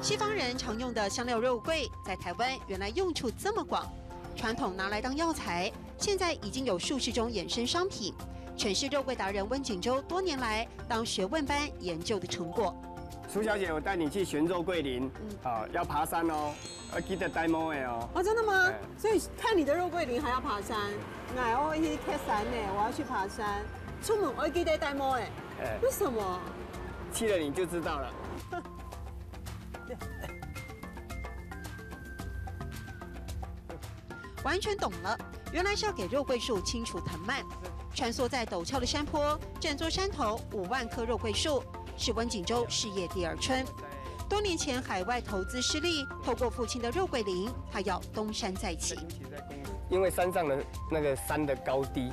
西方人常用的香料肉桂，在台湾原来用处这么广，传统拿来当药材，现在已经有数十种衍生商品。全是肉桂达人温景洲多年来当学问般研究的成果。苏小姐，我带你去寻肉桂林，要爬山哦，要记得戴帽的哦。哦，真的吗？所以看你的肉桂林还要爬山，哎，我去爬山呢，我要去爬山，出门我要记得戴帽哎。为什么？去了你就知道了。完全懂了，原来是要给肉桂树清除藤蔓。穿梭在陡峭的山坡，整座山头5万棵肉桂树，是温景洲事业第2春。多年前海外投资失利，透过父亲的肉桂林，他要东山再起。因为山上的那个山的高低，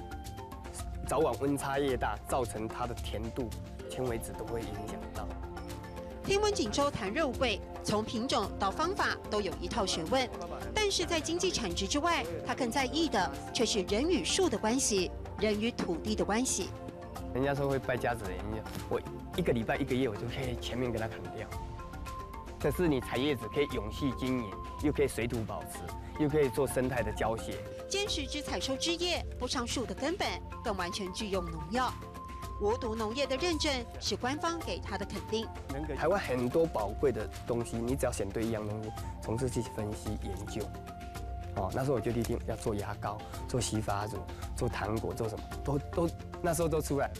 早晚温差越大，造成它的甜度、纤维质都会影响到。听温景洲谈肉桂，从品种到方法都有一套学问，但是在经济产值之外，他更在意的却是人与树的关系。人与土地的关系，人家说会败家子的人，我1个礼拜、1个月，我就可以全面给它砍掉。可是你采叶子可以永续经营，又可以水土保持，又可以做生态的浇血。坚持只采收枝叶，不伤树的根本，更完全拒用农药。无毒农业的认证是官方给他的肯定。台湾很多宝贵的东西，你只要选对一样东西，从这去分析研究。那时候我就立定要做牙膏、做洗发乳、做糖果、做什么，都那时候都出来。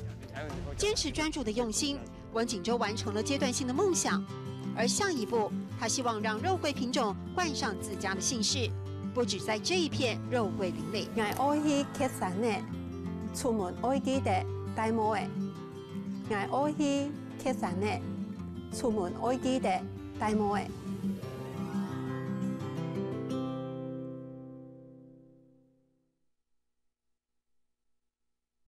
坚持专注的用心，温景洲完成了阶段性的梦想。而下一步，他希望让肉桂品种冠上自家的姓氏，不止在这一片肉桂林里。我去爬山的，出门我记得戴帽的。我去爬山的，出门我记得戴帽的。